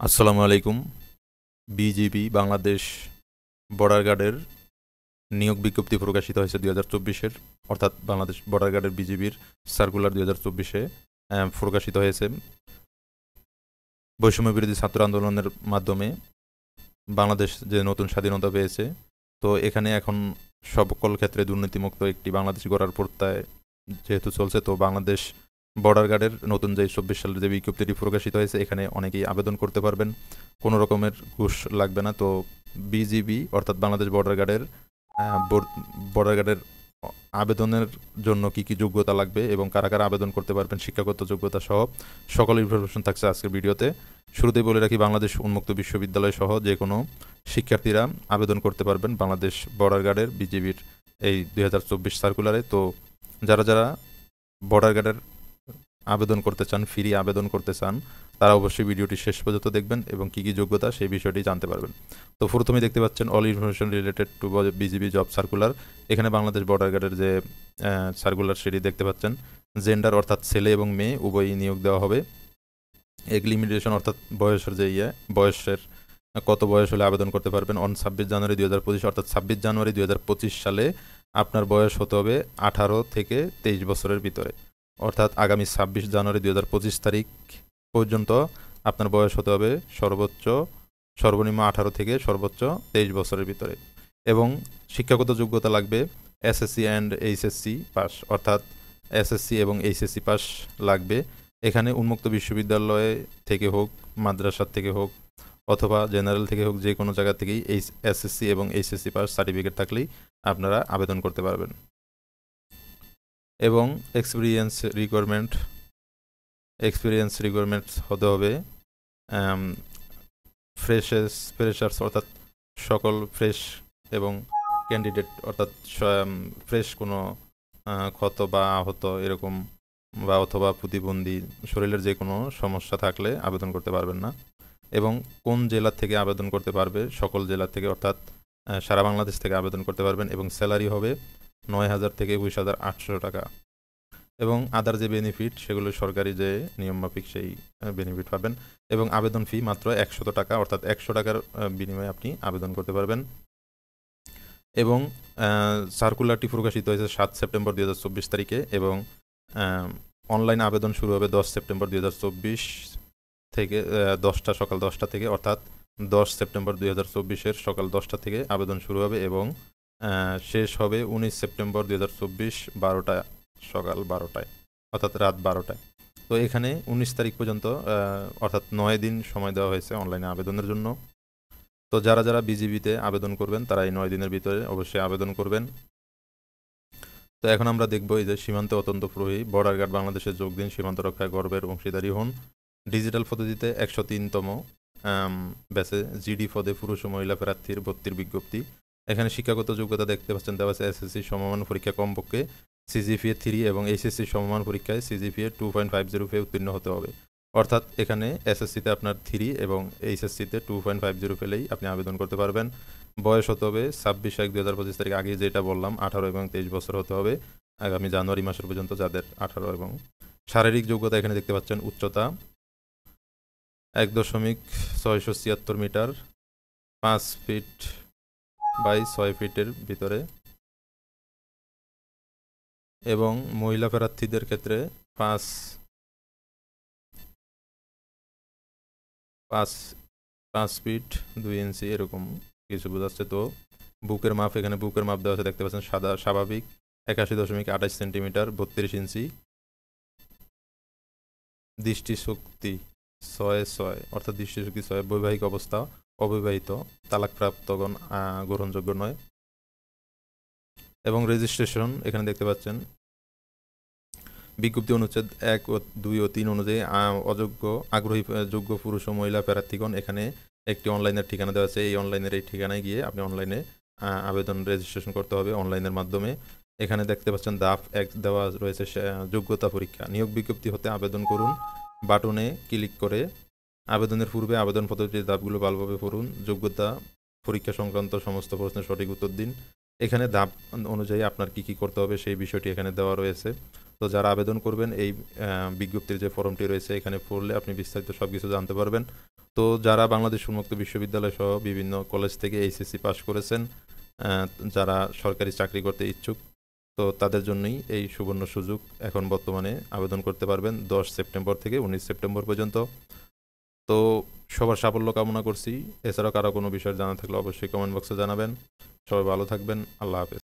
আসসালামু আলাইকুম। BGB Bangladesh border গার্ডের নিয়োগ বিজ্ঞপ্তি প্রকাশিত হয়েছে 2024-এর, অর্থাৎ বাংলাদেশ বর্ডার গার্ডের বিজিবির সার্কুলার 2024-এ প্রকাশিত হয়েছে। বৈষম্য বিরোধী ছাত্র আন্দোলনের মাধ্যমে বাংলাদেশ যে নতুন স্বাধীনতা পেয়েছে, তো এখানে এখন সকল ক্ষেত্রে দুর্নীতিমুক্ত একটি বাংলাদেশ গড়ার প্রত্যয় যেহেতু চলছে, তো বাংলাদেশ বর্ডার গার্ডের নতুন যে 24 সালের যে বিজ্ঞপ্তিটি প্রকাশিত হয়েছে, এখানে অনেকেই আবেদন করতে পারবেন, কোনো রকমের ঘুষ লাগবে না। তো বিজিবি অর্থাৎ বাংলাদেশ বর্ডার গার্ডের আবেদনের জন্য কি কি যোগ্যতা লাগবে এবং কারা কারা আবেদন করতে পারবেন, শিক্ষাগত যোগ্যতা সহ সকল ইনফরমেশন থাকছে আজকের ভিডিওতে। শুরুতেই বলে রাখি, বাংলাদেশ উন্মুক্ত বিশ্ববিদ্যালয় সহ যে কোনো শিক্ষার্থীরা আবেদন করতে পারবেন বাংলাদেশ বর্ডার গার্ডের বিজিবির এই 2024 সার্কুলারে। তো যারা যারা বর্ডার গার্ডের আবেদন করতে চান, ফ্রি আবেদন করতে চান, তারা অবশ্যই ভিডিওটি শেষ পর্যন্ত দেখবেন এবং কী কী যোগ্যতা সেই বিষয়টি জানতে পারবেন। তো প্রথমেই দেখতে পাচ্ছেন all information related to BGB job circular. এখানে বাংলাদেশ বর্ডার গার্ডের যে সার্কুলার সেটি দেখতে পাচ্ছেন। জেন্ডার অর্থাৎ ছেলে এবং মেয়ে উভয়ই নিয়োগ দেওয়া হবে। এগ লিমিটেশন অর্থাৎ বয়সের যে বয়সের কত বয়স হলে আবেদন করতে পারবেন, অন 26 জানুয়ারি 2025 অর্থাৎ 26 জানুয়ারি 2025 সালে আপনার বয়স হতে হবে 18 থেকে 23 বছরের ভিতরে, অর্থাৎ আগামী 26 জানুয়ারি 2025 তারিখ পর্যন্ত আপনার বয়স হতে হবে সর্বনিম্ন 18 থেকে সর্বোচ্চ 23 বছরের ভিতরে। এবং শিক্ষাগত যোগ্যতা লাগবে এসএসসি অ্যান্ড এইচএসসি পাস, অর্থাৎ এসএসসি এবং এইচএসসি পাস লাগবে। এখানে উন্মুক্ত বিশ্ববিদ্যালয় থেকে হোক, মাদ্রাসা থেকে হোক অথবা জেনারেল থেকে হোক, যে কোনো জায়গা থেকেই এই এসএসসি এবং এইচএসসি পাস সার্টিফিকেট থাকলেই আপনারা আবেদন করতে পারবেন। এবং এক্সপিরিয়েন্স রিকোয়ারমেন্টস হতে হবে ফ্রেশার্স অর্থাৎ সকল ফ্রেশ এবং ক্যান্ডিডেট অর্থাৎ ফ্রেশ কোনো ক্ষত বা আহত এরকম বা অথবা প্রতিবন্ধী শরীরের যে কোনো সমস্যা থাকলে আবেদন করতে পারবেন না। এবং কোন জেলা থেকে আবেদন করতে পারবে, সকল জেলা থেকে অর্থাৎ সারা বাংলাদেশ থেকে আবেদন করতে পারবেন। এবং স্যালারি হবে 9,000 থেকে 21,800 টাকা। এবং আদার যে বেনিফিট সেগুলো সরকারি যে নিয়মমাফিক সেই বেনিফিট পাবেন। এবং আবেদন ফি মাত্র 100 টাকা, অর্থাৎ 100 টাকার বিনিময়ে আপনি আবেদন করতে পারবেন। এবং সার্কুলারটি প্রকাশিত হয়েছে 7 সেপ্টেম্বর 2024 তারিখে এবং অনলাইন আবেদন শুরু হবে 10 সেপ্টেম্বর 2024 থেকে সকাল 10টা থেকে, অর্থাৎ 10 সেপ্টেম্বর 2024-এর সকাল 10টা থেকে আবেদন শুরু হবে এবং শেষ হবে 19 সেপ্টেম্বর 2024 সকাল 12টায়, অর্থাৎ রাত 12টায়। তো এখানে 19 তারিখ পর্যন্ত অর্থাৎ 9 দিন সময় দেওয়া হয়েছে অনলাইনে আবেদনের জন্য। তো যারা যারা বিজিবিতে আবেদন করবেন তারা এই 9 দিনের ভিতরে অবশ্যই আবেদন করবেন। তো এখন আমরা দেখব এই যে সীমান্তে অত্যন্ত প্রহরী বর্ডার গার্ড বাংলাদেশে যোগ দিন, সীমান্ত রক্ষায় গর্বের অংশীদারি হন। ডিজিটাল পদ্ধতিতে 103তম ব্যাচে জিডি পদে পুরুষ ও মহিলা প্রার্থীর ভর্তির বিজ্ঞপ্তি। এখানে শিক্ষাগত যোগ্যতা দেখতে পাচ্ছেন দেওয়া আছে এসএসসি সমমান পরীক্ষা কমপক্ষে সিজিপিএ 3 এবং এইচএসসি সমমান পরীক্ষায় সিজিপিএ 2.50 পেয়ে উত্তীর্ণ হতে হবে। অর্থাৎ এখানে এসএসসিতে আপনার 3 এবং এইচএসসিতে 2.50 পেলেই আপনি আবেদন করতে পারবেন। বয়স হতে হবে 26/1/2025 তারিখ, আগে যেটা বললাম 18 এবং 23 বছর হতে হবে আগামী জানুয়ারি মাসের পর্যন্ত যাদের 18। এবং শারীরিক যোগ্যতা এখানে দেখতে পাচ্ছেন উচ্চতা 1.676 মিটার, 5 ফিট বাই 6 ফিটের ভিতরে। এবং মহিলা প্রার্থীদের ক্ষেত্রে 5 ফিট 2 ইঞ্চি এরকম কিছু বোঝাচ্ছে। তো বুকের মাপ, এখানে বুকের মাপ দেওয়া আছে দেখতে পাচ্ছেন সাদা স্বাভাবিক 81.28 সেন্টিমিটার 32 ইঞ্চি। দৃষ্টিশক্তি 6/6 অর্থাৎ দৃষ্টিশক্তি 6। বৈবাহিক অবস্থা অবিবাহিত, তালাকপ্রাপ্তগণ গ্রহণযোগ্য নয়। এবং রেজিস্ট্রেশন এখানে দেখতে পাচ্ছেন বিজ্ঞপ্তি অনুচ্ছেদ 1 ও 2 ও 3 অনুযায়ী আগ্রহী যোগ্য পুরুষ ও মহিলা প্রার্থীগণ এখানে একটি অনলাইনের ঠিকানা দেওয়া আছে। এই অনলাইনের এই ঠিকানায় গিয়ে আপনি অনলাইনে আবেদন রেজিস্ট্রেশন করতে হবে অনলাইনের মাধ্যমে। এখানে দেখতে পাচ্ছেন ধাপ 1 দেওয়া রয়েছে যোগ্যতা পরীক্ষা। নিয়োগ বিজ্ঞপ্তি হতে আবেদন করুন বাটনে ক্লিক করে আবেদনের পূর্বে আবেদন পদ্ধতির ধাপগুলো ভালোভাবে পড়ুন। যোগ্যতা পরীক্ষা সংক্রান্ত সমস্ত প্রশ্নের সঠিক উত্তর দিন। এখানে ধাপ অনুযায়ী আপনার কি কি করতে হবে সেই বিষয়টি এখানে দেওয়া রয়েছে। তো যারা আবেদন করবেন এই বিজ্ঞপ্তির যে ফর্মটি রয়েছে এখানে পড়লে আপনি বিস্তারিত সব কিছু জানতে পারবেন। তো যারা বাংলাদেশ উন্মুক্ত বিশ্ববিদ্যালয় সহ বিভিন্ন কলেজ থেকে এইচএসসি পাস করেছেন, যারা সরকারি চাকরি করতে ইচ্ছুক, তো তাদের জন্যই এই সুবর্ণ সুযোগ। এখন বর্তমানে আবেদন করতে পারবেন 10 সেপ্টেম্বর থেকে 19 সেপ্টেম্বর পর্যন্ত। তো সবার সাফল্য কামনা করছি। এছাড়াও কারো কোনো বিষয় জানা থাকলে অবশ্যই কমেন্ট বক্সে জানাবেন। সবাই ভালো থাকবেন। আল্লাহ হাফেজ।